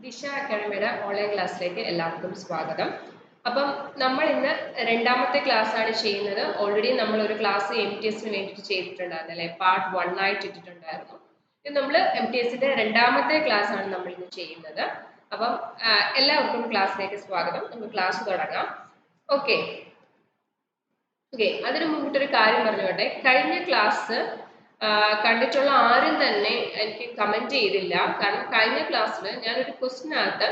ദിശ അക്കാഡമിയുടെ ഓൺലൈൻ ക്ലാസ്സിലേക്ക് എല്ലാവർക്കും സ്വാഗതം. അപ്പം നമ്മൾ ഇന്ന് രണ്ടാമത്തെ ക്ലാസ് ആണ് ചെയ്യുന്നത്. ഓൾറെഡി നമ്മൾ ഒരു ക്ലാസ് MTS വേണ്ടിയിട്ട് ചെയ്തിട്ടുണ്ടായിരുന്നു അല്ലേ, പാർട്ട് 1 ആയിട്ട് ഇട്ടിട്ടുണ്ടായിരുന്നു. ഇത് നമ്മൾ MTSന്റെ രണ്ടാമത്തെ ക്ലാസ് ആണ് നമ്മൾ ഇന്ന് ചെയ്യുന്നത്. അപ്പം എല്ലാവർക്കും ക്ലാസ്സിലേക്ക് സ്വാഗതം. നമുക്ക് ക്ലാസ് തുടങ്ങാം. ഓക്കെ, അതിനു മുമ്പിട്ടൊരു കാര്യം പറഞ്ഞോട്ടെ. കഴിഞ്ഞ ക്ലാസ് കണ്ടിട്ടുള്ള ആരും തന്നെ എനിക്ക് കമന്റ് ചെയ്തില്ല. കാരണം കഴിഞ്ഞ ക്ലാസ്സിൽ ഞാനൊരു ക്വസ്റ്റിനകത്ത്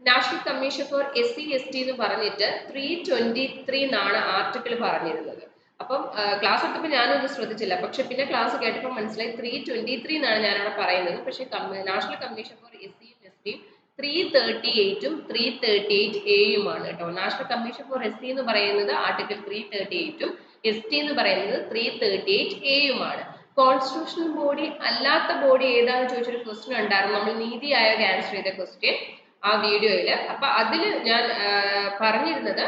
നാഷണൽ കമ്മീഷൻ ഫോർ SC/ST എന്ന് പറഞ്ഞിട്ട് 323 എന്നാണ് ആർട്ടിക്കിൾ പറഞ്ഞിരുന്നത്. അപ്പം ക്ലാസ് എടുത്തപ്പോൾ ഞാനൊന്നും ശ്രദ്ധിച്ചില്ല. പക്ഷെ പിന്നെ ക്ലാസ് കേട്ടപ്പോൾ മനസ്സിലായി 323 എന്നാണ് ഞാനവിടെ പറയുന്നത്. പക്ഷെ national commission for SC/ST 338ഉം 338A കേട്ടോ. നാഷണൽ കമ്മീഷൻ ഫോർ SC എന്ന് പറയുന്നത് ആർട്ടിക്കിൾ 338ഉം ST എന്ന് പറയുന്നത് 338A കോൺസ്റ്റിറ്റ്യൂഷണൽ ബോഡി അല്ലാത്ത ബോഡി ഏതാണെന്ന് ചോദിച്ചൊരു ക്വസ്റ്റ്യൻ ഉണ്ടായിരുന്നു. നമ്മൾ നീതി ആയോഗ് ആൻസർ ചെയ്ത ക്വസ്റ്റ്യൻ ആ വീഡിയോയില്. അപ്പൊ അതിൽ ഞാൻ പറഞ്ഞിരുന്നത്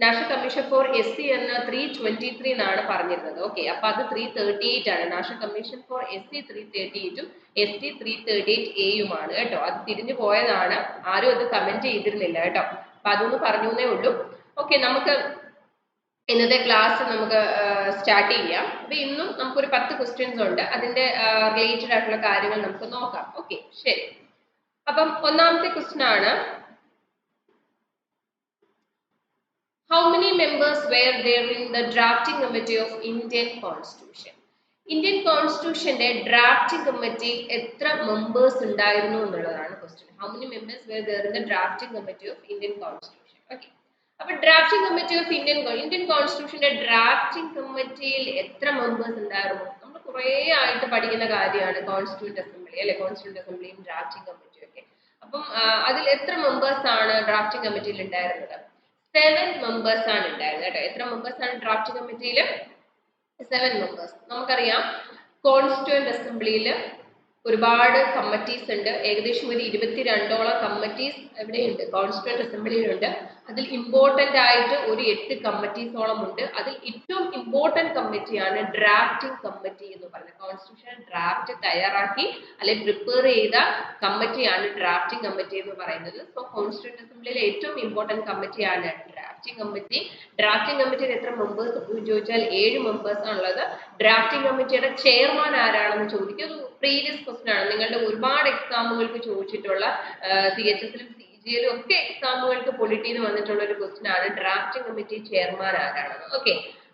നാഷണൽ കമ്മീഷൻ ഫോർ SC എന്ന 323 എന്നാണ് പറഞ്ഞിരുന്നത്. ഓക്കെ, അപ്പൊ അത് 338 ആണ്. National commission for SC 338ഉം ST 338A കേട്ടോ. അത് തിരിഞ്ഞു പോയതാണ്, ആരും അത് കമന്റ് ചെയ്തിരുന്നില്ല കേട്ടോ. അപ്പൊ അതൊന്ന് പറഞ്ഞേ ഉള്ളൂ. ഓക്കെ, നമുക്ക് ഇന്നത്തെ ക്ലാസ് നമുക്ക് സ്റ്റാർട്ട് ചെയ്യാം. അപ്പൊ ഇന്നും നമുക്കൊരു 10 ക്വസ്റ്റ്യൻസ് ഉണ്ട്. അതിന്റെ റിലേറ്റഡ് ആയിട്ടുള്ള കാര്യങ്ങൾ നമുക്ക് നോക്കാം. ഓക്കെ, ശരി. അപ്പം ഒന്നാമത്തെ ക്വസ്റ്റ്യൻ ആണ്, how many members were there in the drafting committee of Indian constitution? Indian കോൺസ്റ്റിറ്റ്യൂഷന്റെ ഡ്രാഫ്റ്റിംഗ് കമ്മിറ്റി എത്ര മെമ്പേഴ്സ് ഉണ്ടായിരുന്നു എന്നുള്ളതാണ് question. How many members were there in the drafting committee of Indian constitution? Okay, അപ്പൊ drafting committee of Indian കോൺസ്റ്റിറ്റ്യൂഷന്റെ drafting കമ്മിറ്റിയിൽ എത്ര members ഉണ്ടായിരുന്നു? നമ്മൾ കുറേ ആയിട്ട് പഠിക്കുന്ന കാര്യമാണ് കോൺസ്റ്റിറ്റ്യൂന്റ് അസംബ്ലി അല്ലെ, കോൺസ്റ്റിറ്റ്യൂന്റ് അസംബ്ലിയും ഡ്രാഫ്റ്റിംഗ് കമ്മിറ്റിയും ഒക്കെ. അപ്പം അതിൽ എത്ര മെമ്പേഴ്സ് ആണ് ഡ്രാഫ്റ്റിംഗ് കമ്മിറ്റിയിൽ ഉണ്ടായിരുന്നത്? 7 മെമ്പേഴ്സ് ആണ് ഉണ്ടായിരുന്നത് കേട്ടോ. എത്ര മെമ്പേഴ്സ് ആണ് ഡ്രാഫ്റ്റിംഗ് കമ്മിറ്റിയിൽ? 7 മെമ്പേഴ്സ്. നമുക്കറിയാം കോൺസ്റ്റിറ്റ്യൂന്റ് അസംബ്ലിയിൽ ഒരുപാട് കമ്മിറ്റീസ് ഉണ്ട്. ഏകദേശം ഒരു 22ഓളം കമ്മിറ്റീസ് എവിടെയുണ്ട്? കോൺസ്റ്റിറ്റ്യൂന്റ് അസംബ്ലിയിലുണ്ട്. അതിൽ ഇമ്പോർട്ടന്റ് ആയിട്ട് ഒരു 8 കമ്മിറ്റീസോളം ഉണ്ട്. അതിൽ ഏറ്റവും ഇമ്പോർട്ടന്റ് കമ്മിറ്റിയാണ് ഡ്രാഫ്റ്റിംഗ് കമ്മിറ്റി എന്ന് പറയുന്നത്. കോൺസ്റ്റിറ്റ്യൂഷൻ ഡ്രാഫ്റ്റ് തയ്യാറാക്കി അല്ലെങ്കിൽ പ്രിപ്പയർ ചെയ്ത കമ്മിറ്റിയാണ് ഡ്രാഫ്റ്റിംഗ് കമ്മിറ്റി എന്ന് പറയുന്നത്. സോ കോൺസ്റ്റിറ്റ്യൂന്റ് അസംബ്ലിയിലെ ഏറ്റവും ഇമ്പോർട്ടന്റ് കമ്മിറ്റിയാണ് ഡ്രാഫ്റ്റിംഗ് കമ്മിറ്റി. ഡ്രാഫ്റ്റിംഗ് കമ്മിറ്റിയിൽ എത്ര മെമ്പേഴ്സ് ചോദിച്ചാൽ 7 മെമ്പേഴ്സ് ആണുള്ളത്. ഡ്രാഫ്റ്റിംഗ് കമ്മിറ്റിയുടെ ചെയർമാൻ ആരാണെന്ന് ചോദിക്കും. ഒരു പ്രീവിയസ് ക്വസ്റ്റ്യൻ ആണ്. നിങ്ങളുടെ ഒരുപാട് എക്സാമുകൾക്ക് ചോദിച്ചിട്ടുള്ള CHSലും CGLും ഒക്കെ എക്സാമുകൾക്ക് പൊളിറ്റിന്ന് വന്നിട്ടുള്ള ഒരു ക്വസ്റ്റ്യൻ ആണ്, ഡ്രാഫ്റ്റിംഗ് കമ്മിറ്റി ചെയർമാൻ ആരാണെന്ന്. ഓക്കെ,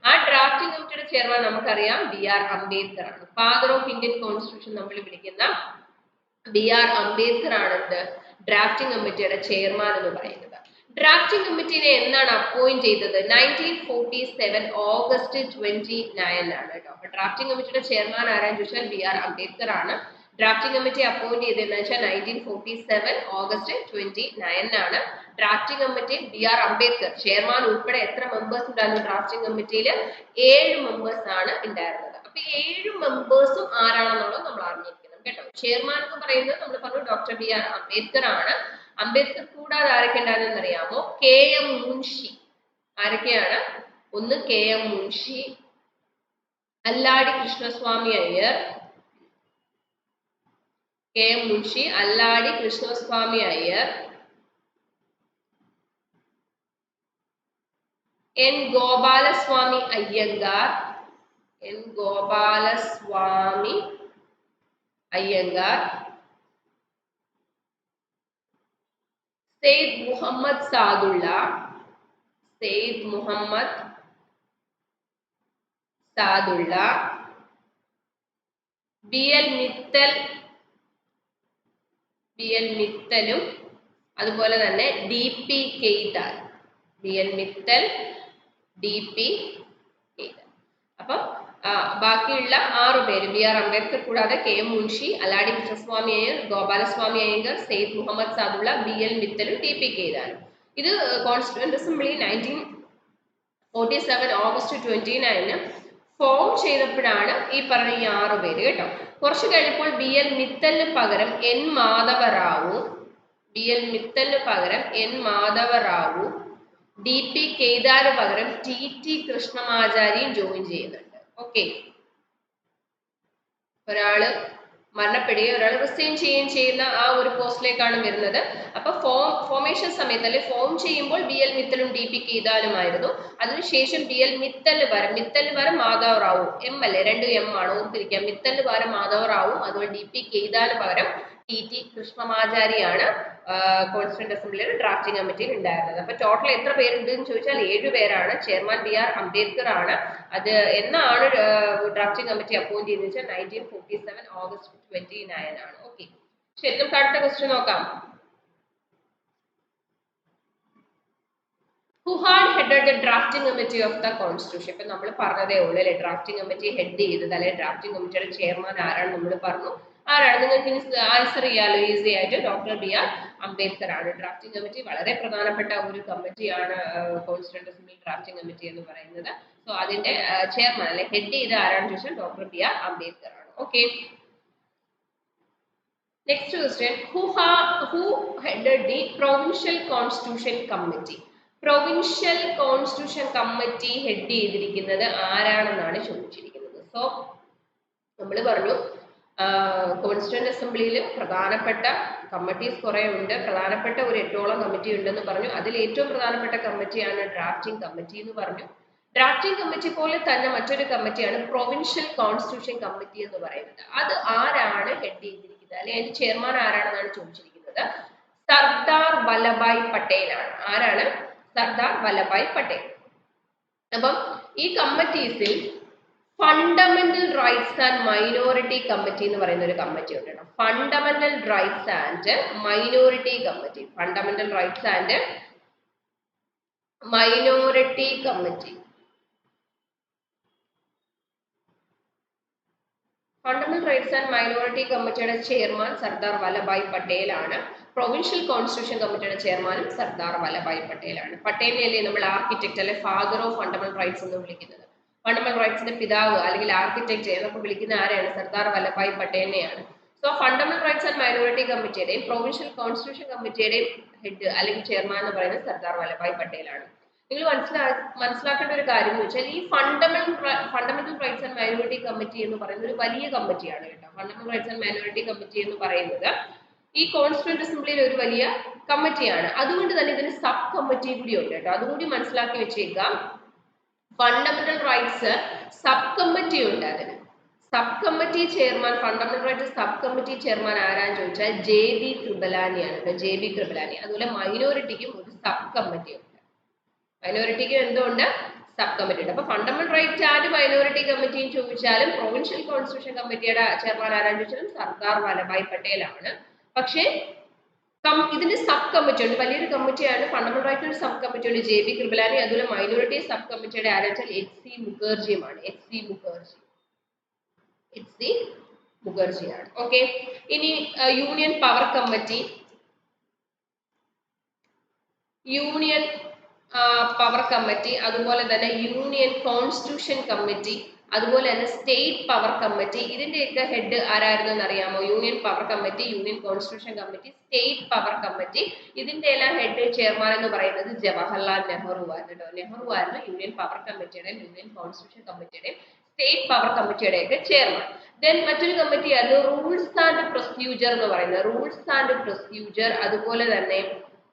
ആ ഡ്രാഫ്റ്റിംഗ് കമ്മിറ്റിയുടെ ചെയർമാൻ നമുക്കറിയാം BR അംബേദ്കർ ആണ്. ഫാദർ ഓഫ് ഇന്ത്യൻ കോൺസ്റ്റിറ്റ്യൂഷൻ നമ്മൾ വിളിക്കുന്ന BR അംബേദ്കർ ആണ് ഡ്രാഫ്റ്റിംഗ് കമ്മിറ്റിയുടെ ചെയർമാൻ എന്ന് പറയുന്നത്. ഡ്രാഫ്റ്റിംഗ് കമ്മിറ്റിനെ എന്നാണ് അപ്പോയിന്റ് ചെയ്തത്? 1947 ഓഗസ്റ്റ് 29 ആണ് കേട്ടോ. അപ്പൊ ഡ്രാഫ്റ്റിംഗ് കമ്മിറ്റിയുടെ ചെയർമാൻ ആരാന്ന് ചോദിച്ചാൽ BR അംബേദ്കർ ആണ്. ഡ്രാഫ്റ്റിംഗ് കമ്മിറ്റി അപ്പോയിന്റ് ചെയ്തതെന്ന് വെച്ചാൽ 1947 ഓഗസ്റ്റ് 29 ആണ്. Drafting committee BR Ambedkar chairman ഉൾപ്പെടെ എത്ര മെമ്പേഴ്സ് ഉണ്ടായിരുന്നു ഡ്രാഫ്റ്റിംഗ് കമ്മിറ്റിയിൽ? 7 മെമ്പേഴ്സ് ആണ് ഉണ്ടായിരുന്നത്. അപ്പൊ 7 മെമ്പേഴ്സും ആരാണെന്നുള്ളത് നമ്മൾ അറിഞ്ഞിരിക്കണം കേട്ടോ. ചെയർമാൻ എന്ന് പറയുന്നത് നമ്മൾ പറഞ്ഞു ഡോക്ടർ BR അംബേദ്കർ ആണ്. അംബേദ്കർ കൂടാതെ ആരൊക്കെ ഉണ്ടായിരുന്നെന്ന് അറിയാമോ? KM മുൻഷി. ആരൊക്കെയാണ്? ഒന്ന് KM Munshi, Alladi Krishnaswamy Iyer, KM Munshi, Alladi Krishnaswamy Iyer, N Gopalaswamy Iyengar, N Gopalaswamy Iyengar, Syed Muhammad Saadulla, Syed Muhammad Saadulla, BL Mittal, BL മിത്തലും അതുപോലെ തന്നെ DP കെയ്താൽ, BL മിത്തൽ, DP കെയ്താൽ. അപ്പം ബാക്കിയുള്ള 6 പേര് BR അംബേദ്കർ കൂടാതെ KM Munshi, Alladi Krishnaswamy Iyer, Gopalaswamy Iyengar, Syed Muhammad Saadulla, BL മിത്തലും DP കെയ്താലും. ഇത് കോൺസ്റ്റിറ്റ്യൂന്റ് അസംബ്ലി 1947 ഓഗസ്റ്റ് 29 ഫോം ചെയ്തപ്പോഴാണ് ഈ പറഞ്ഞ ഈ 6 പേര് കേട്ടോ. കുറച്ച് കഴിഞ്ഞപ്പോൾ BL മിത്തലിന് പകരം N മാധവറാവു, BL മിത്തലിന് പകരം N മാധവറാവു, DP കെയ്താന് പകരം TT കൃഷ്ണമാചാരിയും ജോയിൻ ചെയ്യുന്നുണ്ട്. ഓക്കെ, ഒരാള് മരണപ്പെടുകയോ ഒരാൾ റിസൈൻ ചെയ്യുകയും ചെയ്യുന്ന ആ ഒരു പോസ്റ്റിലേക്കാണ് വരുന്നത്. അപ്പൊ ഫോമേഷൻ സമയത്ത് അല്ലെ ഫോം ചെയ്യുമ്പോൾ BL മിത്തലും DP കേദാനുമായിരുന്നു. അതിനുശേഷം BL മിത്തൽ വരം മാധവ് റാവു, M അല്ലേ, 2 M ആണ്, ഓർത്തിരിക്കാം. മിത്തൽ പകരം മാധവ് റാവു, അതുപോലെ DP കേദാന് പകരം TT കൃഷ്ണമാചാരിയാണ് കോൺസ്റ്റിറ്റ്യൂന്റ് അസംബ്ലിയുടെ ഡ്രാഫ്റ്റിംഗ് കമ്മിറ്റിയിൽ ഉണ്ടായിരുന്നത്. അപ്പൊ ടോട്ടൽ എത്ര പേരുണ്ട് എന്ന് ചോദിച്ചാൽ 7 പേരാണ്. ചെയർമാൻ BR അംബേദ്കർ ആണ്. അത് എന്നാണ് ഡ്രാഫ്റ്റിംഗ് കമ്മിറ്റി അപ്പോയിന്റ് ചെയ്തത് വെച്ചാൽ 1947 ഓഗസ്റ്റ് 29 ആണ്. ഓക്കെ, ശരി, നമുക്ക് അടുത്ത ക്വസ്റ്റ്യൻ നോക്കാം. Who had headed the drafting committee of the constitution? ഇപ്പൊ നമ്മൾ പറഞ്ഞതേ ഉള്ളൂ അല്ലെ, ഡ്രാഫ്റ്റിംഗ് കമ്മിറ്റി ഹെഡ് ചെയ്തത് അല്ലെ ഡ്രാഫ്റ്റിംഗ് കമ്മിറ്റിയുടെ ചെയർമാൻ ആരാണ് നമ്മൾ പറഞ്ഞു. ആരാണ്? നിങ്ങൾക്ക് ആൻസർ ചെയ്യാലോ ഈസി ആയിട്ട്. ഡോക്ടർ BR അംബേദ്കർ ആണ്. ഡ്രാഫ്റ്റിംഗ് കമ്മിറ്റി വളരെ പ്രധാനപ്പെട്ട ഒരു കമ്മിറ്റിയാണ് കോൺസ്റ്റിറ്റ്യൂന്റ് അസംബ്ലി ഡ്രാഫ്റ്റിംഗ് കമ്മിറ്റി എന്ന് പറയുന്നത്. സോ അതിന്റെ ചെയർമാൻ അല്ലെ ഹെഡ് ചെയ്ത ആരാണെന്ന് ചോദിച്ചാൽ ഡോക്ടർ BR അംബേദ്കർ ആണ്. Okay, next question. Who headed the provincial constitution committee? Provincial constitution committee head ചെയ്തിരിക്കുന്നത് ആരാണെന്നാണ് ചോദിച്ചിരിക്കുന്നത്. സോ നമ്മൾ പറഞ്ഞു കോൺസ്റ്റിറ്റ്യൂന്റ് അസംബ്ലിയിൽ പ്രധാനപ്പെട്ട കമ്മിറ്റീസ് കുറെ ഉണ്ട്. പ്രധാനപ്പെട്ട ഒരു 8ഓളം കമ്മിറ്റി ഉണ്ടെന്ന് പറഞ്ഞു. അതിൽ ഏറ്റവും പ്രധാനപ്പെട്ട കമ്മിറ്റിയാണ് ഡ്രാഫ്റ്റിംഗ് കമ്മിറ്റി എന്ന് പറഞ്ഞു. ഡ്രാഫ്റ്റിംഗ് കമ്മിറ്റി പോലെ തന്നെ മറ്റൊരു കമ്മിറ്റിയാണ് പ്രൊവിൻഷ്യൽ കോൺസ്റ്റിറ്റ്യൂഷൻ കമ്മിറ്റി എന്ന് പറയുന്നത്. അത് ആരാണ് ഹെഡ് ചെയ്തിരിക്കുന്നത്, അല്ലെങ്കിൽ അതിന്റെ ചെയർമാൻ ആരാണെന്നാണ് ചോദിച്ചിരിക്കുന്നത്. സർദാർ വല്ലഭായ് പട്ടേൽ ആണ്. ആരാണ്? സർദാർ വല്ലഭായ് പട്ടേൽ. അപ്പം ഈ കമ്മിറ്റീസിൽ fundamental rights and minority committee എന്ന് പറയുന്ന ഒരു കമ്മിറ്റി ഉണ്ട് കേട്ടോ. Fundamental rights and minority committee. Fundamental rights and minority committee. Fundamental rights and minority കമ്മിറ്റിയുടെ ചെയർമാൻ സർദാർ വല്ലഭായ് പട്ടേൽ ആണ്. പ്രൊവിൻഷ്യൽ കോൺസ്റ്റിറ്റ്യൂഷൻ കമ്മിറ്റിയുടെ ചെയർമാനും സർദാർ വല്ലഭായ് പട്ടേൽ ആണ്. പട്ടേലിനെ നമ്മൾ ആർക്കിടെക്ട് അല്ലെ ഫാദർ ഓഫ് ഫണ്ടമെന്റൽ റൈറ്റ്സ് എന്ന് വിളിക്കുന്നത്. ഫണ്ടമെന്റൽ റൈറ്റ്സിന്റെ പിതാവ് അല്ലെങ്കിൽ ആർക്കിടെക്ട് എന്നൊക്കെ വിളിക്കുന്ന ആരെയാണ്? സർദാർ വല്ലഭായ് പട്ടേലിനെയാണ്. So fundamental rights and minority കമ്മിറ്റിയുടെയും പ്രൊവിൻഷ്യൽ കോൺസ്റ്റിറ്റ്യൂഷൻ കമ്മിറ്റിയുടെയും ഹെഡ് അല്ലെങ്കിൽ ചെയർമാൻ എന്ന് പറയുന്നത് സർദാർ വല്ലഭായ് പട്ടേൽ ആണ്. നിങ്ങൾ മനസ്സിലാക്കേണ്ട ഒരു കാര്യം എന്ന് വെച്ചാൽ ഈ fundamental rights and minority committee എന്ന് പറയുന്നത് ഒരു വലിയ കമ്മിറ്റിയാണ് കേട്ടോ. Fundamental rights and minority committee എന്ന് പറയുന്നത് ഈ കോൺസ്റ്റിറ്റ്യൂന്റ് അസംബ്ലിയിൽ ഒരു വലിയ കമ്മിറ്റിയാണ്. അതുകൊണ്ട് തന്നെ ഇതിന് സബ് കമ്മിറ്റി കൂടി ഉണ്ട് കേട്ടോ. അതുകൂടി മനസ്സിലാക്കി വെച്ചേക്കാം. ഫണ്ടമെന്റൽ റൈറ്റ്സ് സബ് കമ്മിറ്റി ഉണ്ട്. അതിന് sub committee chairman, fundamental rights sub committee chairman ആരാന്ന് ചോദിച്ചാൽ JB കൃപലാനിയാണ്. JB കൃപലാനി. അതുപോലെ മൈനോറിറ്റിക്കും ഒരു സബ് കമ്മിറ്റി ഉണ്ട്. മൈനോറിറ്റിക്ക് എന്തുകൊണ്ട്? സബ് കമ്മിറ്റി ഉണ്ട്. അപ്പൊ ഫണ്ടമെന്റൽ റൈറ്റ് ആൻഡ് മൈനോറിറ്റി കമ്മിറ്റിയും ചോദിച്ചാലും പ്രൊവിൻഷ്യൽ കോൺസ്റ്റിറ്റ്യൂഷൻ കമ്മിറ്റിയുടെ ചെയർമാൻ ആരാന്ന് ചോദിച്ചാലും സർദാർ വല്ലഭായ് പട്ടേൽ ആണ്. പക്ഷേ ഇതിന് സബ് കമ്മിറ്റി ഉണ്ട്. വലിയൊരു കമ്മിറ്റിയാണ്. ഫണ്ടമെന്റൽ റൈറ്റിന് സബ് കമ്മിറ്റി ഉണ്ട്, JB കൃപലാനി. അതുപോലെ മൈനോറിറ്റി സബ് കമ്മിറ്റിയുടെ ആരാന്ന് വെച്ചാൽ HC മുഖർജിയുമാണ്. HC മുഖർജിയാണ്. ഓക്കെ, ഇനി union power committee, power committee, അതുപോലെ തന്നെ യൂണിയൻ കോൺസ്റ്റിറ്റ്യൂഷൻ കമ്മിറ്റി, അതുപോലെ തന്നെ സ്റ്റേറ്റ് പവർ കമ്മിറ്റി. ഇതിന്റെയൊക്കെ ഹെഡ് ആരായിരുന്നു എന്ന് അറിയാമോ? Union power committee, union constitution committee, state power committee. ഇതിന്റെ എല്ലാം ഹെഡ് ചെയർമാൻ എന്ന് പറയുന്നത് ജവഹർലാൽ നെഹ്റു ആയിരുന്നു. നെഹ്റു ആയിരുന്നു യൂണിയൻ പവർ കമ്മിറ്റിയുടെയും യൂണിയൻ കോൺസ്റ്റിറ്റ്യൂഷൻ കമ്മിറ്റിയുടെയും സ്റ്റേറ്റ് പവർ കമ്മിറ്റിയുടെ ഒക്കെ ചെയർമാൻ. ദെൻ മറ്റൊരു കമ്മിറ്റിയായിരുന്നു റൂൾസ് ആൻഡ് പ്രൊസീജിയർ എന്ന് പറയുന്നത്. റൂൾസ് ആൻഡ് പ്രൊസീജിയർ, അതുപോലെ തന്നെ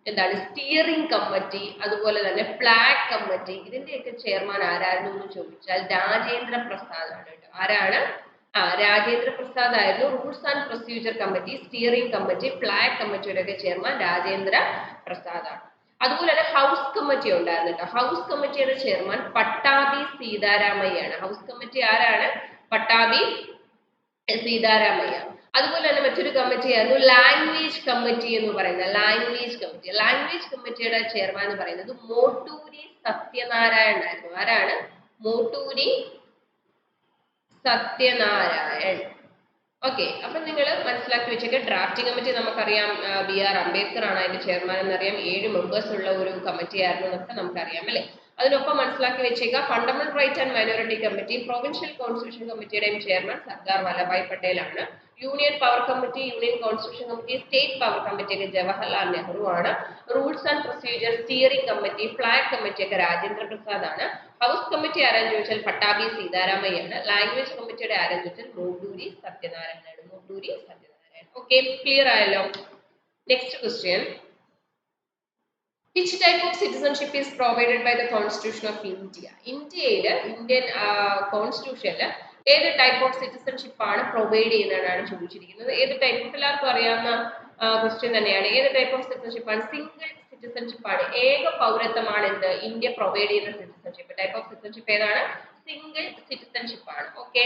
എന്താണ് സ്റ്റിയറിംഗ് കമ്മിറ്റി, അതുപോലെ തന്നെ ഫ്ലാഗ് കമ്മിറ്റി. ഇതിന്റെയൊക്കെ ചെയർമാൻ ആരായിരുന്നു എന്ന് ചോദിച്ചാൽ രാജേന്ദ്ര പ്രസാദ് ആണ് കേട്ടോ. ആരാണ്? രാജേന്ദ്ര പ്രസാദ് ആയിരുന്നു. Rules and procedure committee, steering committee, flag കമ്മിറ്റിയുടെ ഒക്കെ ചെയർമാൻ രാജേന്ദ്ര പ്രസാദ് ആണ്. അതുപോലെ തന്നെ ഹൗസ് കമ്മിറ്റി ഉണ്ടായിരുന്നു കേട്ടോ. ഹൗസ് കമ്മിറ്റിയുടെ ചെയർമാൻ പട്ടാഭി സീതാരാമയ്യാണ്. ഹൗസ് കമ്മിറ്റി ആരാണ്? പട്ടാഭി സീതാരാമയ്യ. അതുപോലെ തന്നെ മറ്റൊരു കമ്മിറ്റിയായിരുന്നു ലാംഗ്വേജ് കമ്മിറ്റി എന്ന് പറയുന്നത്. ലാംഗ്വേജ് കമ്മിറ്റിയുടെ ചെയർമാൻ എന്ന് പറയുന്നത് മോട്ടൂരി സത്യനാരായൺ ആയിരുന്നു. ആരാണ്? മോട്ടൂരി സത്യനാരായൺ. ഓക്കെ, അപ്പൊ നിങ്ങൾ മനസ്സിലാക്കി വെച്ചേക്ക. ഡ്രാഫ്റ്റിംഗ് കമ്മിറ്റി നമുക്കറിയാം BR അംബേദ്കർ ആണ് അതിന്റെ ചെയർമാൻ എന്നറിയാം. 7 മെമ്പേഴ്സ് ഉള്ള ഒരു കമ്മിറ്റി ആയിരുന്നു എന്നൊക്കെ നമുക്കറിയാം അല്ലെ. അതിനൊപ്പം മനസ്സിലാക്കി വെച്ചേക്ക fundamental right and minority committee, provincial constitution കമ്മിറ്റിയുടെയും ചെയർമാൻ സർദാർ വല്ലഭായ് പട്ടേൽ ആണ്. Union power committee, union constitution committee, state power committee ഒക്കെ ജവഹർലാൽ നെഹ്റു ആണ്. Rules and procedure steering committee, flag committee ഒക്കെ രാജേന്ദ്ര പ്രസാദ് ആണ്. ഹൗസ് കമ്മിറ്റി ആരാന്ന് ചോദിച്ചാൽ പട്ടാഭി സീതാരാമയ്യാണ്. ലാംഗ്വേജ് കമ്മിറ്റിയുടെ ആരാന്ന് ചോദിച്ചാൽ മോട്ടൂരി സത്യനാരായണനാണ്. മോട്ടൂരി സത്യനാരായണൻ. ഓക്കെ, ക്ലിയർ ആയല്ലോ. Next question. Which type of citizenship is provided by the Constitution of India? ഇന്ത്യയില് ഇന്ത്യൻ കോൺസ്റ്റിറ്റ്യൂഷനിൽ ഏത് ടൈപ്പ് ഓഫ് സിറ്റിസൺഷിപ്പ് ആണ് പ്രൊവൈഡ് ചെയ്യുന്നതാണ് ചോദിച്ചിരിക്കുന്നത്. ഏത് ടൈപ്പ് ഓഫ് എല്ലാവർക്കും അറിയാവുന്ന ക്വസ്റ്റ്യൻ തന്നെയാണ്. ഏത് ടൈപ്പ് ഓഫ് സിറ്റിസൺഷിപ്പ് ആണ്? സിംഗിൾ സിറ്റിസൺഷിപ്പ് ആണ്. ഏക പൗരത്വമാണ് എന്ത് ഇന്ത്യ പ്രൊവൈഡ് ചെയ്യുന്ന സിറ്റിസൺഷിപ്പ്. ടൈപ്പ് ഓഫ് സിറ്റിസൺഷിപ്പ് ഏതാണ്? സിംഗിൾ സിറ്റിസൺഷിപ്പ് ആണ്. ഓക്കെ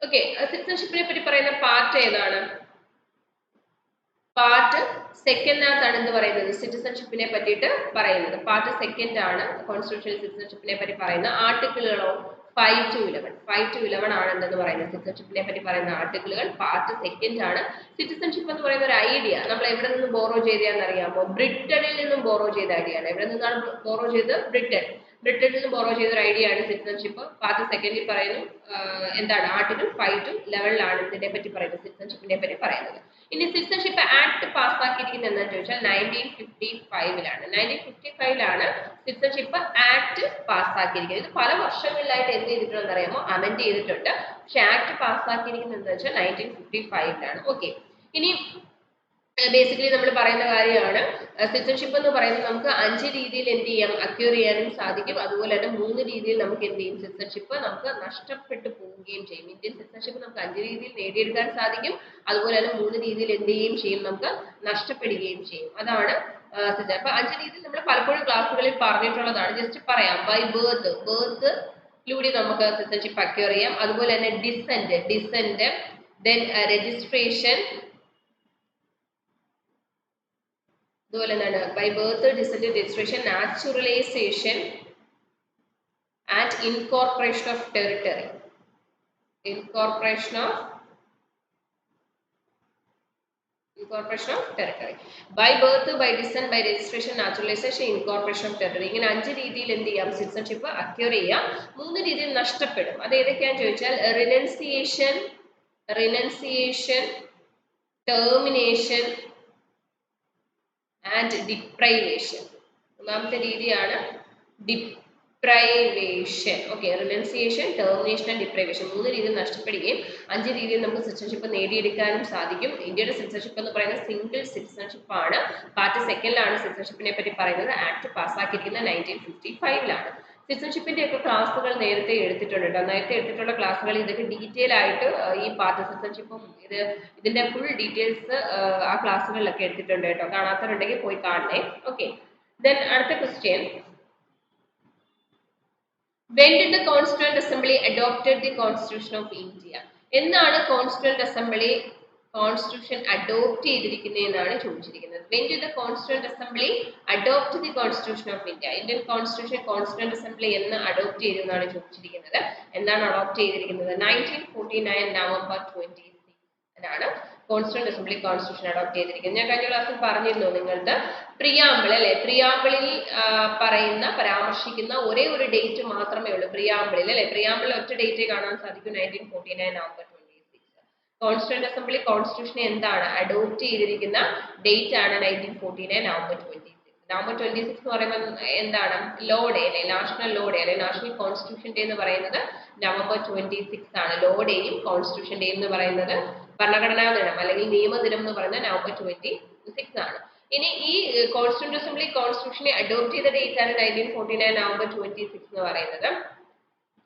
ഓക്കെ, സിറ്റിസൺഷിപ്പിനെ പറ്റി പറയുന്ന പാർട്ട് ഏതാണ്? പാർട്ട് സെക്കൻഡിനകത്താണ് എന്ത് പറയുന്നത്? സിറ്റിസൺഷിപ്പിനെ പറ്റിയിട്ട് പറയുന്നത്. പാർട്ട് സെക്കൻഡ് ആണ് കോൺസ്റ്റിറ്റ്യൂഷണൽ സിറ്റിസൺഷിപ്പിനെ പറ്റി പറയുന്ന ആർട്ടിക്കിളുകളോ 5 to 11. 5 to 11 ആണ് എന്തെന്ന് പറയുന്നത് സിറ്റിസൺഷിപ്പിനെ പറ്റി പറയുന്ന ആർട്ടിക്കിളുകൾ. പാർട്ട് സെക്കൻഡ് ആണ്. സിറ്റിസൺഷിപ്പ് എന്ന് പറയുന്ന ഒരു ഐഡിയ നമ്മൾ എവിടെ നിന്ന് ബോറോ ചെയ്തതെന്ന് അറിയാമോ? ബ്രിട്ടനിൽ നിന്നും ബോറോ ചെയ്ത ഐഡിയ ആണ്. എവിടെ നിന്നാണ് ബോറോ ചെയ്തത്? ബ്രിട്ടനിൽ നിന്ന് ബോറോ ചെയ്ത ഒരു ഐഡിയ ആണ് സിറ്റിസൺഷിപ്പ്. പാർട്ട് സെക്കൻഡിൽ പറയുന്നു എന്താണ്? ആർട്ടിക്കിൾ 5 to 11 ഇതിനെ പറ്റി പറയുന്നത്, സിറ്റിസൺഷിപ്പിനെ പറ്റി പറയുന്നത്. ഇനി സിറ്റിസൺഷിപ്പ് ആക്ട് പാസ്സാക്കിയിരിക്കുന്നത് എന്താണെന്ന് ചോദിച്ചാൽ 1955 1955 സിറ്റിസൺഷിപ്പ് ആക്ട് പാസ്സാക്കിയിരിക്കുന്നത്. ഇത് പല വർഷങ്ങളിലായിട്ട് എന്ത് ചെയ്തിട്ടുണ്ടെന്ന് അറിയാമോ? അമെൻഡ് ചെയ്തിട്ടുണ്ട്. പക്ഷെ ആക്ട് പാസ്സാക്കിയിരിക്കുന്നത് എന്താ വെച്ചാൽ 1955. ഓക്കെ, ഇനി ബേസിക്കലി നമ്മൾ പറയുന്ന കാര്യമാണ് സിറ്റിസൺഷിപ്പ് എന്ന് പറയുന്നത് നമുക്ക് 5 രീതിയിൽ എന്ത് ചെയ്യാം? അക്വയർ ചെയ്യാനും സാധിക്കും. അതുപോലെ തന്നെ 3 രീതിയിൽ നമുക്ക് എന്ത് ചെയ്യും? സിറ്റിസൺഷിപ്പ് നമുക്ക് നഷ്ടപ്പെട്ടു പോവുകയും ചെയ്യും. ഇന്ത്യൻ സിറ്റിസൺഷിപ്പ് നമുക്ക് 5 രീതിയിൽ നേടിയെടുക്കാൻ സാധിക്കും. അതുപോലെ തന്നെ 3 രീതിയിൽ എന്ത് ചെയ്യുകയും ചെയ്യും? നമുക്ക് നഷ്ടപ്പെടുകയും ചെയ്യും. അതാണ് അപ്പൊ 5 രീതിയിൽ നമ്മൾ പലപ്പോഴും ക്ലാസ്സുകളിൽ പറഞ്ഞിട്ടുള്ളതാണ്. ജസ്റ്റ് പറയാം. ബൈ ബേർത്ത് ലൂടെ നമുക്ക് സിറ്റിസൺഷിപ്പ് അക്വയർ ചെയ്യാം. അതുപോലെ തന്നെ ഡിസെന്റ് ദെൻ രജിസ്ട്രേഷൻ, അതുപോലെ എന്താണ്? By birth, descent, registration, naturalization and incorporation of territory. Incorporation of territory. By birth, by descent, by registration, naturalization, incorporation of territory. ഇങ്ങനെ 5 രീതിയിൽ എന്ത് ചെയ്യാം? സിറ്റിസൺഷിപ്പ് അക്വയർ ചെയ്യാം. 3 രീതിയിൽ നഷ്ടപ്പെടും. അത് ഏതൊക്കെയാണെന്ന് ചോദിച്ചാൽ റിനൻസിയേഷൻ, ടെർമിനേഷൻ ആൻഡ് ഡിപ്രൈവേഷൻ. ഒന്നാമത്തെ രീതിയാണ് deprivation. Okay, renunciation, termination and deprivation. 3 രീതിയിൽ നഷ്ടപ്പെടുകയും 5 രീതിയിൽ നമുക്ക് സിറ്റിസൺഷിപ്പ് നേടിയെടുക്കാനും സാധിക്കും. ഇന്ത്യയുടെ സിറ്റിസൺഷിപ്പ് എന്ന് പറയുന്നത് സിംഗിൾ സിറ്റിസൺഷിപ്പ് ആണ്. പാർട്ട് സെക്കൻഡിലാണ് സിറ്റിസൺഷിപ്പിനെ പറ്റി പറയുന്നത്. ആക്ട് പാസ്സാക്കിയിരിക്കുന്നത് 1955. സിറ്റിസൺഷിപ്പിന്റെ ഒക്കെ ക്ലാസ്സുകൾ നേരത്തെ എടുത്തിട്ടുണ്ട് കേട്ടോ. നേരത്തെ എടുത്തിട്ടുള്ള ക്ലാസ്സുകളിൽ ഇതൊക്കെ ഡീറ്റെയിൽ ആയിട്ട് ഈ പാർട്ട് സിറ്റിസൺഷിപ്പും ഇതിന്റെ ഫുൾ ഡീറ്റെയിൽസ് ആ ക്ലാസ്സുകളിലൊക്കെ എടുത്തിട്ടുണ്ട് കേട്ടോ. കാണാത്തവരുണ്ടെങ്കിൽ പോയി കാണണേ. ഓക്കെ, ദെൻ അടുത്ത question. When did the Constituent Assembly adopted the Constitution of India? എന്നാണ് കോൺസ്റ്റിറ്റ്യൂവന്റ് അസംബ്ലി കോൺസ്റ്റിറ്റ്യൂഷൻ അഡോപ്റ്റ് ചെയ്തിരിക്കുന്നതെന്നാണ് ചോദിച്ചിരിക്കുന്നത്. When did the Constituent Assembly adopt the Constitution of India? Indian constitution constituent assembly എന്ന് adopt ചെയ്തെന്നാണ് ചോദിച്ചിരിക്കുന്നത്. എന്താണ് adopt ചെയ്തിരിക്കുന്നത്? 1949 November 26 ആണ് constituent assembly constitution adopt ചെയ്തിരിക്കുന്നത്. ഞാൻ കഴിഞ്ഞ ക്ലാസ്സിൽ പറഞ്ഞിരുന്നു നിങ്ങൾക്ക് പ്രിയാമ്പിൾ അല്ലെ, പ്രിയാമ്പിളിൽ പരാമർശിക്കുന്ന ഒരേ ഒരു ഡേറ്റ് മാത്രമേ ഉള്ളൂ പ്രിയാമ്പിളിൽ അല്ലെ. പ്രിയാമ്പിളിൽ ഒറ്റ ഡേറ്റ് കാണാൻ സാധിക്കും, 1949 November 26. കോൺസ്റ്റിറ്റ്യൂവന്റ് അസംബ്ലി കോൺസ്റ്റിറ്റ്യൂഷനെ എന്താണ് അഡോപ്റ്റ് ചെയ്തിരിക്കുന്ന ഡേറ്റ് ആണ് 1949 November 26. November 26 എന്ന് പറയുമ്പോൾ എന്താണ്? ലോ ഡേ അല്ലെ, നാഷണൽ ലോ ഡേ അല്ലെ, നാഷണൽ കോൺസ്റ്റിറ്റ്യൂഷൻ ഡേ എന്ന് പറയുന്നത് November 26 ആണ്. ലോ ഡേയും കോൺസ്റ്റിറ്റ്യൂഷൻ ഡേ എന്ന് പറയുന്നത് ഭരണഘടനാ ദിനം അല്ലെങ്കിൽ നിയമദിനം എന്ന് പറയുന്നത് November 26 ആണ്. ഇനി ഈ കോൺസ്റ്റിറ്റ്യൂവന്റ് അസംബ്ലി കോൺസ്റ്റിറ്റ്യൂഷനെ അഡോപ്റ്റ് ചെയ്ത ഡേറ്റ് ആണ് 1949 November 26 എന്ന് പറയുന്നത്.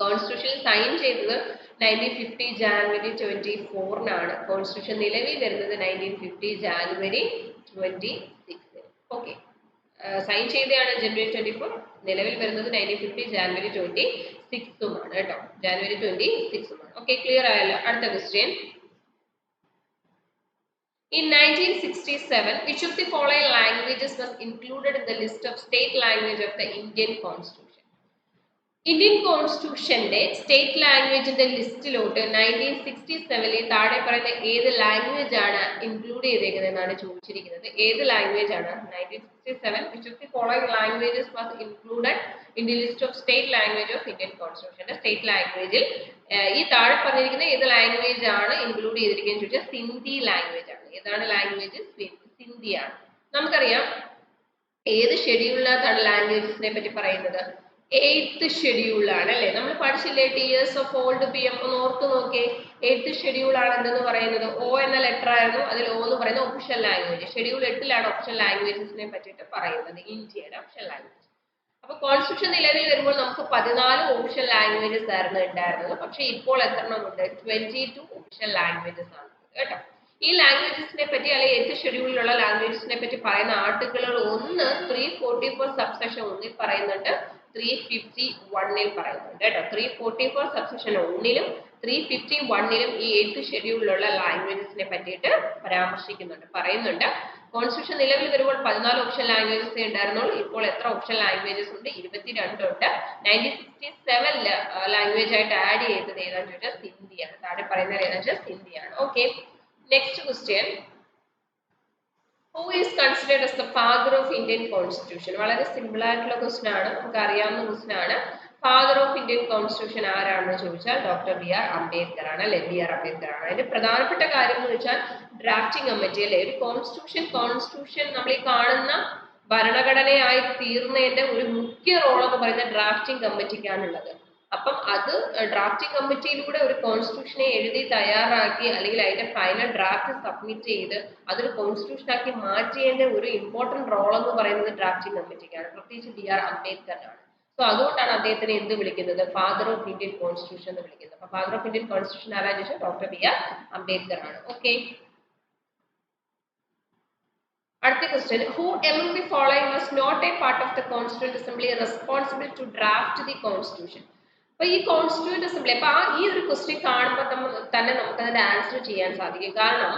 കോൺസ്റ്റിറ്റ്യൂഷൻ സൈൻ ചെയ്തത് 1950 January 24 കോൺസ്റ്റിറ്റ്യൂഷൻ നിലവിൽ വരുന്നത് 1950 January 26. ഓക്കെ, സൈൻ ചെയ്തതാണ് January 24, നിലവിൽ വരുന്നത് 1950 January 26 കേട്ടോ. January 26. ഓക്കെ, ക്ലിയർ ആയല്ലോ. അടുത്ത question. In 1967, which of the following languages was included in the list of state language of the Indian Constitution? Indian കോൺസ്റ്റിറ്റ്യൂഷന്റെ സ്റ്റേറ്റ് ലാംഗ്വേജിന്റെ ലിസ്റ്റിലോട്ട് 1967 താഴെ പറയുന്ന ഏത് ലാംഗ്വേജ് ആണ് ഇൻക്ലൂഡ് ചെയ്തേക്കുന്നത് എന്നാണ് ചോദിച്ചിരിക്കുന്നത്. ഏത് ലാംഗ്വേജ് ആണ്? 1967 which of the following languages was included in the list of state language of Indian കോൺസ്റ്റിറ്റ്യൂഷന്റെ സ്റ്റേറ്റ് ലാംഗ്വേജിൽ ഈ താഴെ പറഞ്ഞിരിക്കുന്ന ഏത് ലാംഗ്വേജ് ആണ് ഇൻക്ലൂഡ് ചെയ്തിരിക്കുന്നത് ചോദിച്ചാൽ സിന്ധി ലാംഗ്വേജ് ആണ്. ഏതാണ് ലാംഗ്വേജ്? സിന്ധിയാണ്. നമുക്കറിയാം ഏത് ഷെഡ്യൂളിനകത്താണ് ലാംഗ്വേജസിനെ പറ്റി പറയുന്നത്? 8th ഷെഡ്യൂളാണ് അല്ലെ? നമ്മൾ പഠിച്ചില്ലേ tears of old P M? ഒന്ന് ഓർത്ത് നോക്കിയേ. 8th ഷെഡ്യൂൾ ആണ് എന്തെന്ന് പറയുന്നത്? ഒ എന്ന ലെറ്റർ ആയിരുന്നു. അതിൽ ഒ എന്ന് പറയുന്ന ഒഫീഷ്യൽ ലാംഗ്വേജ്. ഷെഡ്യൂൾ 8ലാണ് ഒഫീഷ്യൽ ലാംഗ്വേജസിനെ പറ്റിയിട്ട് പറയുന്നത്, ഇന്ത്യയുടെ ഒഫീഷ്യൽ ലാംഗ്വേജ്. അപ്പൊ കോൺസ്റ്റിറ്റ്യൂഷൻ നിലവിൽ വരുമ്പോൾ നമുക്ക് 14 ഒഫീഷ്യൽ ലാംഗ്വേജസ് ആയിരുന്നു ഉണ്ടായിരുന്നത്. പക്ഷെ ഇപ്പോൾ എത്രണ്ണം ഉണ്ട്? 22 ഒഫീഷ്യൽ ലാംഗ്വേജസ് ആണ് കേട്ടോ. ഈ ലാംഗ്വേജസിനെ പറ്റി അല്ലെങ്കിൽ 8th ഷെഡ്യൂളിലുള്ള ലാംഗ്വേജസിനെ പറ്റി പറയുന്ന ആർട്ടിക്കിളുകൾ 1 344 സബ്സെക്ഷൻ 1 പറയുന്നുണ്ട്, 351 പറയുന്നുണ്ട് കേട്ടോ. 344 സബ്സെക്ഷൻ 1 351 ഈ 8th ഷെഡ്യൂളിലുള്ള ലാംഗ്വേജസിനെ പറ്റിയിട്ട് പരാമർശിക്കുന്നുണ്ട്, പറയുന്നുണ്ട്. കോൺസ്റ്റിറ്റ്യൂഷൻ നിലവിൽ വരുമ്പോൾ 14 ഓപ്ഷൻ ലാംഗ്വേജസ് ഉണ്ടായിരുന്നുള്ളൂ. ഇപ്പോൾ എത്ര ഓപ്ഷൻ ലാംഗ്വേജസ് ഉണ്ട്? 22 ഉണ്ട്. 1967 ലാംഗ്വേജ് ആയിട്ട് ആഡ് ചെയ്തത് ഏതാണെന്ന് ചോദിച്ചാൽ സിന്ധിയാണ്. താഴെ പറയുന്നത് ഏതാണെന്ന് വെച്ചാൽ സിന്ധിയാണ്. Okay, next question. Who is considered as the father of Indian Constitution? വളരെ സിമ്പിൾ ആയിട്ടുള്ള ക്വസ്റ്റ്യൻ ആണ്, നമുക്ക് അറിയാവുന്ന ക്വസ്റ്റ്യൻ ആണ്. ഫാദർ ഓഫ് ഇന്ത്യൻ കോൺസ്റ്റിറ്റ്യൂഷൻ ആരാണെന്ന് ചോദിച്ചാൽ ഡോക്ടർ ബി ആർ അംബേദ്കർ ആണ് അല്ലെ? ബി ആർ അംബേദ്കർ ആണ്. അതിന്റെ പ്രധാനപ്പെട്ട കാര്യം എന്ന് വെച്ചാൽ ഡ്രാഫ്റ്റിംഗ് കമ്മിറ്റി അല്ലെ? ഒരു കോൺസ്റ്റിറ്റ്യൂഷൻ നമ്മൾ ഈ കാണുന്ന ഭരണഘടനയായി തീർന്നതിന്റെ ഒരു മുഖ്യ റോൾ എന്ന് പറയുന്ന ഡ്രാഫ്റ്റിംഗ് കമ്മിറ്റിക്കാണുള്ളത്. അപ്പം അത് ഡ്രാഫ്റ്റിംഗ് കമ്മിറ്റിയിലൂടെ ഒരു കോൺസ്റ്റിറ്റ്യൂഷനെ എഴുതി തയ്യാറാക്കി അല്ലെങ്കിൽ അതിന്റെ ഫൈനൽ ഡ്രാഫ്റ്റ് സബ്മിറ്റ് ചെയ്ത് അതൊരു കോൺസ്റ്റിറ്റ്യൂഷൻ ആക്കി മാറ്റേണ്ട ഒരു ഇമ്പോർട്ടന്റ് റോൾ എന്ന് പറയുന്നത് ഡ്രാഫ്റ്റിംഗ് കമ്മിറ്റിക്കാണ്, പ്രത്യേകിച്ച് ബി ആർ അംബേദ്കറിനാണ്. സോ അതുകൊണ്ടാണ് അദ്ദേഹത്തിനെ എന്ത് വിളിക്കുന്നത്? ഫാദർ ഓഫ് ഇന്ത്യൻ കോൺസ്റ്റിറ്റ്യൂഷൻ എന്ന് വിളിക്കുന്നത്. അപ്പൊ ഫാദർ ഓഫ് ഇന്ത്യൻ കോൺസ്റ്റിറ്റ്യൂഷൻ ആരാന്ന് ചോദിച്ചാൽ ഡോക്ടർ ബി ആർ അംബേദ്കർ ആണ്. ഓക്കെ, അടുത്ത question. Who among the following was not a part of the constituent assembly responsible to draft the constitution? അപ്പൊ ഈ കോൺസ്റ്റിറ്റ്യൂന്റ് അസംബ്ലി, അപ്പൊ ഈ ഒരു ക്വസ്റ്റ്യൻ കാണുമ്പോൾ തന്നെ നമുക്ക് അതിന്റെ ആൻസർ ചെയ്യാൻ സാധിക്കും. കാരണം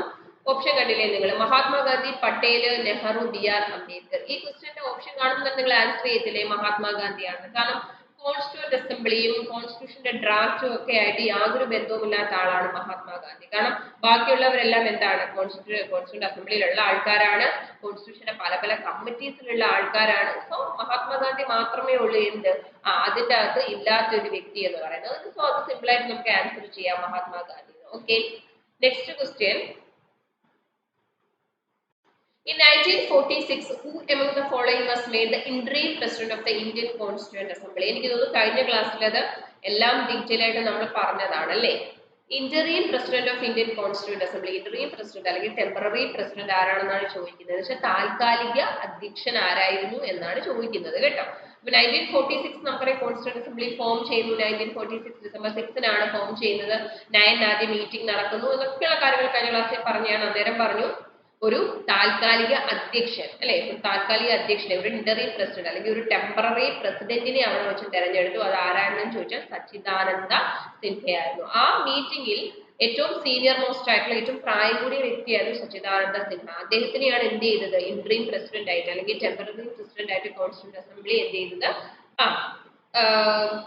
ഓപ്ഷൻ കണ്ടില്ലേ നിങ്ങൾ? Mahatma Gandhi, Patel, Nehru, B R Ambedkar. ഈ ക്വസ്റ്റ്യന്റെ ഓപ്ഷൻ കാണുമ്പോൾ നിങ്ങൾ ആൻസർ ചെയ്യത്തില്ലേ മഹാത്മാഗാന്ധിയാണ്? കാരണം കോൺസ്റ്റിറ്റ്യൂന്റ് അസംബ്ലിയും കോൺസ്റ്റിറ്റ്യൂഷന്റെ ഡ്രാഫ്റ്റും ഒക്കെ ആയിട്ട് യാതൊരു ബന്ധവുമില്ലാത്ത ആളാണ് മഹാത്മാഗാന്ധി. കാരണം ബാക്കിയുള്ളവരെല്ലാം എന്താണ്? കോൺസ്റ്റിറ്റ്യൂന്റ് അസംബ്ലിയിലുള്ള ആൾക്കാരാണ്, കോൺസ്റ്റിറ്റ്യൂഷന്റെ പല പല കമ്മിറ്റീസിലുള്ള ആൾക്കാരാണ്. സോ മഹാത്മാഗാന്ധി മാത്രമേ ഉള്ളൂ എന്ത് അതിന്റെ അകത്ത് ഇല്ലാത്ത ഒരു വ്യക്തി എന്ന് പറയുന്നത്. സോ അത് സിമ്പിൾ ആയിട്ട് നമുക്ക് ആൻസർ ചെയ്യാം Mahatma Gandhi. Okay, next question. In 1946, who among the following was made the interim president of the Indian Constituent Assembly? എനിക്ക് തോന്നുന്നു കഴിഞ്ഞ ക്ലാസ്സിൽ അത് എല്ലാം ഡീറ്റെയിൽ ആയിട്ട് നമ്മൾ പറഞ്ഞതാണ് അല്ലേ? Interim president of Indian constituent assembly, interim president അല്ലെങ്കിൽ ടെമ്പററി പ്രസിഡന്റ് ആരാണെന്നാണ് ചോദിക്കുന്നത്. പക്ഷെ താൽക്കാലിക അധ്യക്ഷൻ ആരായിരുന്നു എന്നാണ് ചോദിക്കുന്നത് കേട്ടോ. അപ്പൊ 1946 നമുക്കറിയാം കോൺസ്റ്റിറ്റ്യൂന്റ് അസംബ്ലി ഫോം ചെയ്യുന്നു. 1946 ഡിസംബർ 6 ഫോം ചെയ്യുന്നത്. 9 ആദ്യം മീറ്റിംഗ് നടക്കുന്നു എന്നൊക്കെയുള്ള കാര്യങ്ങൾ കഴിഞ്ഞ ക്ലാസ്സിൽ പറഞ്ഞാണ്. അന്നേരം പറഞ്ഞു ഒരു താൽക്കാലിക അധ്യക്ഷൻ അല്ലെ? ഒരു താൽക്കാലിക അധ്യക്ഷനെ, ഒരു ഇന്ററിയം പ്രസിഡന്റ് അല്ലെങ്കിൽ ഒരു ടെമ്പററി പ്രസിഡന്റിനെ അവിടെ വെച്ച് തെരഞ്ഞെടുത്തു. അത് ആരാണെന്ന് ചോദിച്ചാൽ സച്ചിദാനന്ദ സിൻഹയായിരുന്നു. ആ മീറ്റിംഗിൽ ഏറ്റവും സീനിയർ മോസ്റ്റ് ആയിട്ടുള്ള ഏറ്റവും പ്രായം കൂടിയ വ്യക്തിയായിരുന്നു സച്ചിദാനന്ദ സിൻഹ. അദ്ദേഹത്തിനെയാണ് എന്ത് ചെയ്തത്? ഇന്ററിയം പ്രസിഡന്റ് ആയിട്ട് അല്ലെങ്കിൽ ടെമ്പററി പ്രസിഡന്റ് ആയിട്ട് കോൺസ്റ്റിറ്റ്യൂന്റ് അസംബ്ലി എന്ത് ചെയ്തത്?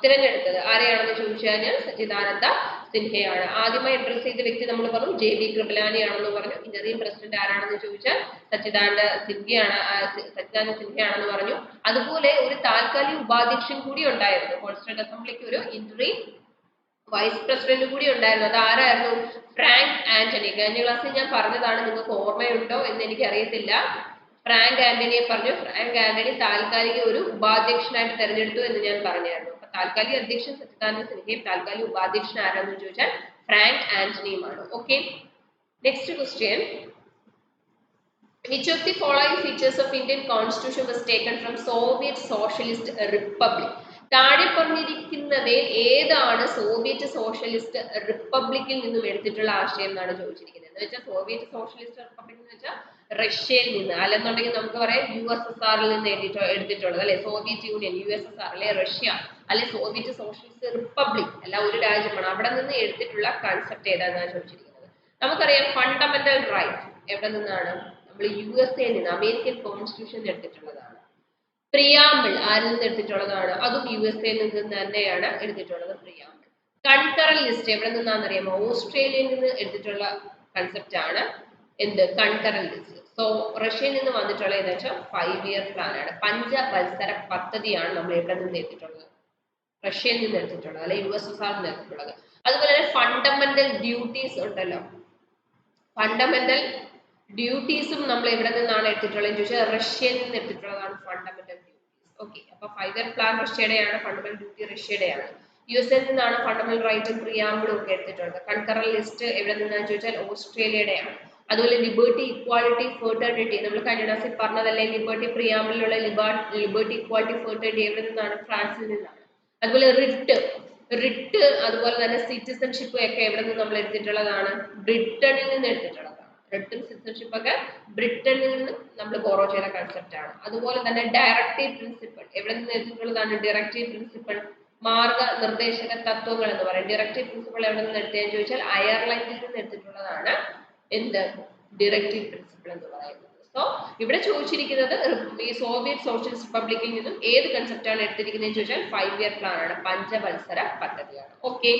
തിരഞ്ഞെടുത്തത്. ആരെയാണെന്ന് ചോദിച്ചു കഴിഞ്ഞാൽ സച്ചിദാനന്ദ സിൻഹയാണ്. ആദ്യമായി അഡ്രസ് ചെയ്ത വ്യക്തി നമ്മൾ പറഞ്ഞു ജെ ബി കൃപലാനിയാണെന്ന് പറഞ്ഞു. ഇന്ററിയം പ്രസിഡന്റ് ആരാണെന്ന് ചോദിച്ചാൽ സച്ചിദാനന്ദ സിൻഹയാണെന്ന് പറഞ്ഞു. അതുപോലെ ഒരു താൽക്കാലിക ഉപാധ്യക്ഷൻ കൂടി ഉണ്ടായിരുന്നു കോൺസ്റ്റിറ്റ്യൂന്റ് അസംബ്ലിക്ക്, ഒരു ഇന്ററിയം വൈസ് പ്രസിഡന്റ് കൂടി ഉണ്ടായിരുന്നു. അത് ആരായിരുന്നു? ഫ്രാങ്ക് ആന്റണി. കഴിഞ്ഞ ക്ലാസ്സിൽ ഞാൻ പറഞ്ഞതാണ്, നിങ്ങൾക്ക് ഓർമ്മയുണ്ടോ എന്ന് എനിക്ക് അറിയത്തില്ല. ഫ്രാങ്ക് ആന്റണിയെ പറഞ്ഞു. ഫ്രാങ്ക് ആന്റണി താൽക്കാലിക ഒരു ഉപാധ്യക്ഷനായിട്ട് തെരഞ്ഞെടുത്തു എന്ന് ഞാൻ പറഞ്ഞായിരുന്നു. അപ്പൊ താൽക്കാലിക അധ്യക്ഷൻ സച്ചിദാനന്ദ സിൻഹയും താൽക്കാലിക ഉപാധ്യക്ഷൻ ആരാണെന്ന് ചോദിച്ചാൽ ഫ്രാങ്ക് ആന്റണിയുമാണ്. Okay, next question. Which of the following features of Indian Constitution was taken from Soviet Socialist Republic? താഴെ പറഞ്ഞിരിക്കുന്നവയിൽ ഏതാണ് സോവിയറ്റ് സോഷ്യലിസ്റ്റ് റിപ്പബ്ലിക്കിൽ നിന്നും എടുത്തിട്ടുള്ള ആശയം എന്നാണ് ചോദിച്ചിരിക്കുന്നത്. എന്ന് വെച്ചാൽ സോവിയറ്റ് സോഷ്യലിസ്റ്റ് റിപ്പബ്ലിക് എന്ന് വെച്ചാൽ റഷ്യയിൽ നിന്ന്, അല്ലെന്നുണ്ടെങ്കിൽ നമുക്ക് പറയാം USSR നിന്ന് എടുത്തിട്ടുള്ളത് അല്ലെ? സോവിയറ്റ് യൂണിയൻ, USSR അല്ലെ റഷ്യ അല്ലെ സോവിയറ്റ് സോഷ്യലിസ്റ്റ് റിപ്പബ്ലിക് എല്ലാം ഒരു രാജ്യമാണ്. അവിടെ നിന്ന് എടുത്തിട്ടുള്ള കൺസെപ്റ്റ് ഏതാണെന്നാണ് ചോദിച്ചിരിക്കുന്നത്. നമുക്കറിയാം ഫണ്ടമെന്റൽ റൈറ്റ്സ് എവിടെ നിന്നാണ്? നമ്മൾ USA നിന്ന്, അമേരിക്കൻ കോൺസ്റ്റിറ്റ്യൂഷൻ എടുത്തിട്ടുള്ളതാണ്. പ്രിയാമ്പിൾ ആരിൽ നിന്ന് എടുത്തിട്ടുള്ളതാണ്? അതും USA നിന്ന് തന്നെയാണ് എടുത്തിട്ടുള്ളത് പ്രിയാമ്പിൾ. കൺകറൽ ലിസ്റ്റ് എവിടെ നിന്നാണെന്നറിയാമോ? ഓസ്ട്രേലിയയിൽ നിന്ന് എടുത്തിട്ടുള്ള കൺസെപ്റ്റ് ആണ് എന്ത് കൺകറൽ ലിസ്റ്റ്. സോ റഷ്യയിൽ നിന്ന് വന്നിട്ടുള്ള എന്ന് വെച്ചാൽ 5-year പ്ലാൻ ആണ്. പഞ്ചവത്സര പദ്ധതിയാണ് നമ്മൾ എവിടെ നിന്ന് എടുത്തിട്ടുള്ളത്? റഷ്യയിൽ നിന്ന് എടുത്തിട്ടുള്ളത് അല്ലെ USSR നിന്ന് എടുത്തിട്ടുള്ളത്. അതുപോലെ തന്നെ ഫണ്ടമെന്റൽ ഡ്യൂട്ടീസ് ഉണ്ടല്ലോ, ഫണ്ടമെന്റൽ ഡ്യൂട്ടീസും നമ്മൾ എവിടെ നിന്നാണ് എടുത്തിട്ടുള്ളത് ചോദിച്ചാൽ റഷ്യയിൽ നിന്ന് എടുത്തിട്ടുള്ളതാണ് ഫണ്ടമെന്റൽ ഡ്യൂട്ടീസ്. ഓക്കെ, അപ്പൊ 5-year പ്ലാൻ റഷ്യയുടെയാണ്, ഫണ്ടമെന്റൽ ഡ്യൂട്ടി റഷ്യയുടെയാണ്. USA നിന്നാണ് ഫണ്ടമെന്റൽ റൈറ്റും പ്രിയാമ്പിളും ഒക്കെ എടുത്തിട്ടുള്ളത്. കൺകറൽ ലിസ്റ്റ് എവിടെ നിന്നാന്ന് ചോദിച്ചാൽ ഓസ്ട്രേലിയയുടെയാണ്. അതുപോലെ ലിബർട്ടി, ഇക്വാളിറ്റി, ഫെർട്ടേണിറ്റി നമ്മൾ കഴിഞ്ഞ ക്ലാസ്സിൽ പറഞ്ഞതല്ലേ, ലിബർട്ടി പ്രിയാമ്പിലുള്ള ലിബർട്ടി, ഇക്വാളിറ്റി, ഫെർട്ടേണിറ്റി എവിടെ നിന്നാണ്? ഫ്രാൻസിൽ നിന്നാണ്. അതുപോലെ റിട്ട് അതുപോലെ തന്നെ സിറ്റിസൺഷിപ്പ് ഒക്കെ എവിടെ നിന്ന് നമ്മൾ എടുത്തിട്ടുള്ളതാണ്? ബ്രിട്ടനിൽ നിന്ന് എടുത്തിട്ടുള്ളതാണ്. റിട്ടും സിറ്റിസൺഷിപ്പ് ഒക്കെ ബ്രിട്ടനിൽ നിന്ന് നമ്മൾ ബോറോ ചെയ്ത കൺസെപ്റ്റ് ആണ്. അതുപോലെ തന്നെ ഡയറക്റ്റീവ് പ്രിൻസിപ്പിൾ എവിടെ നിന്ന് എടുത്തിട്ടുള്ളതാണ്? ഡയറക്റ്റീവ് പ്രിൻസിപ്പിൾ മാർഗനിർദ്ദേശക തത്വങ്ങൾ എന്ന് പറയും. ഡയറക്റ്റീവ് പ്രിൻസിപ്പിൾ എവിടെ നിന്ന് എടുത്തതെന്ന് ചോദിച്ചാൽ അയർലൻഡിൽ നിന്ന് എടുത്തിട്ടുള്ളതാണ് എന്ത് ഡയറക്റ്റീവ് പ്രിൻസിപ്പിൾ എന്ന് പറയുന്നത്. സോ ഇവിടെ ചോദിച്ചിരിക്കുന്നത് ഈ സോവിയറ്റ് സോഷ്യലിസ്റ്റ് റിപ്പബ്ലിക്കിൽ നിന്നും ഏത് കൺസെപ്റ്റ് ആണ് എടുത്തിരിക്കുന്നത് ചോദിച്ചാൽ 5-year പ്ലാൻ ആണ്, പഞ്ചവത്സര പദ്ധതിയാണ്. ഓക്കെ,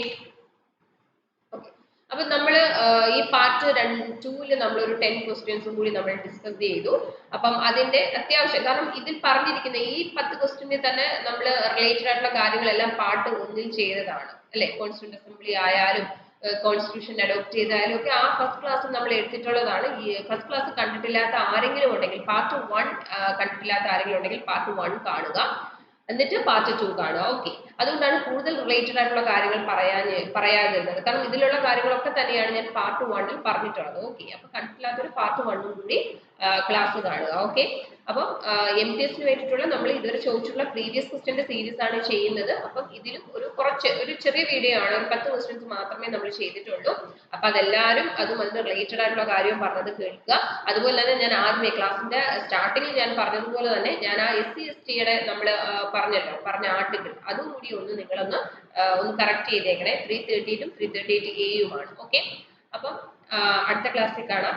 അപ്പൊ നമ്മൾ ഈ പാർട്ട് 2-ല് നമ്മൾ ഒരു 10 ക്വസ്റ്റ്യൻസും കൂടി നമ്മൾ ഡിസ്കസ് ചെയ്തു. അപ്പം അതിന്റെ അത്യാവശ്യം, കാരണം ഇതിൽ പറഞ്ഞിരിക്കുന്ന ഈ 10 ക്വസ്റ്റ്യനിൽ തന്നെ നമ്മൾ റിലേറ്റഡ് ആയിട്ടുള്ള കാര്യങ്ങളെല്ലാം പാർട്ട് 1-ൽ ചെയ്തതാണ് അല്ലെ. കോൺസ്റ്റിറ്റ്യൂന്റ് അസംബ്ലി ആയാലും കോൺസ്റ്റിറ്റ്യൂഷൻ അഡോപ്റ്റ് ചെയ്താലും ഒക്കെ ആ ഫസ്റ്റ് ക്ലാസ് നമ്മൾ എടുത്തിട്ടുള്ളതാണ്. ഈ ഫസ്റ്റ് ക്ലാസ് കണ്ടിട്ടില്ലാത്ത ആരെങ്കിലും ഉണ്ടെങ്കിൽ, പാർട്ട് 1 കണ്ടിട്ടില്ലാത്ത ആരെങ്കിലും ഉണ്ടെങ്കിൽ പാർട്ട് 1 കാണുക, എന്നിട്ട് പാർട്ട് 2 കാണുക. ഓക്കെ, അതുകൊണ്ടാണ് കൂടുതൽ റിലേറ്റഡ് ആയിട്ടുള്ള കാര്യങ്ങൾ പറയാതിരുന്നത്. കാരണം ഇതിലുള്ള കാര്യങ്ങളൊക്കെ തന്നെയാണ് ഞാൻ പാർട്ട് 1-ൽ പറഞ്ഞിട്ടുള്ളത്. ഓക്കെ, അപ്പൊ കണ്ടിട്ടില്ലാത്തൊരു പാർട്ട് 1-ഉം കൂടി ക്ലാസ് കാണുക. ഓക്കെ, അപ്പം MTS വേണ്ടിയിട്ടുള്ള നമ്മൾ ഇതുവരെ ചോദിച്ചിട്ടുള്ള പ്രീവിയസ് ക്വസ്റ്റ്യന്റെ സീരീസ് ആണ് ചെയ്യുന്നത്. അപ്പം ഇതിലും ഒരു ചെറിയ വീഡിയോ ആണ്, ഒരു 10 ക്വസ്റ്റ്യൻസ് മാത്രമേ നമ്മൾ ചെയ്തിട്ടുള്ളൂ. അപ്പൊ അതെല്ലാവരും അതിന് റിലേറ്റഡ് ആയിട്ടുള്ള കാര്യവും പറഞ്ഞത് കേൾക്കുക. അതുപോലെ തന്നെ ഞാൻ ആദ്യമേ ക്ലാസ്സിന്റെ സ്റ്റാർട്ടിങ്ങിൽ ഞാൻ പറഞ്ഞതുപോലെ തന്നെ ഞാൻ ആ SC/ST-യുടെ നമ്മൾ പറഞ്ഞ ആർട്ടിക്കിൾ അതും കൂടി നിങ്ങളൊന്ന് കറക്റ്റ് ചെയ്തേക്കണേ. 338-ഉം 338A-യുമാണ്. ഓക്കെ, അപ്പം അടുത്ത ക്ലാസ്സിൽ കാണാം.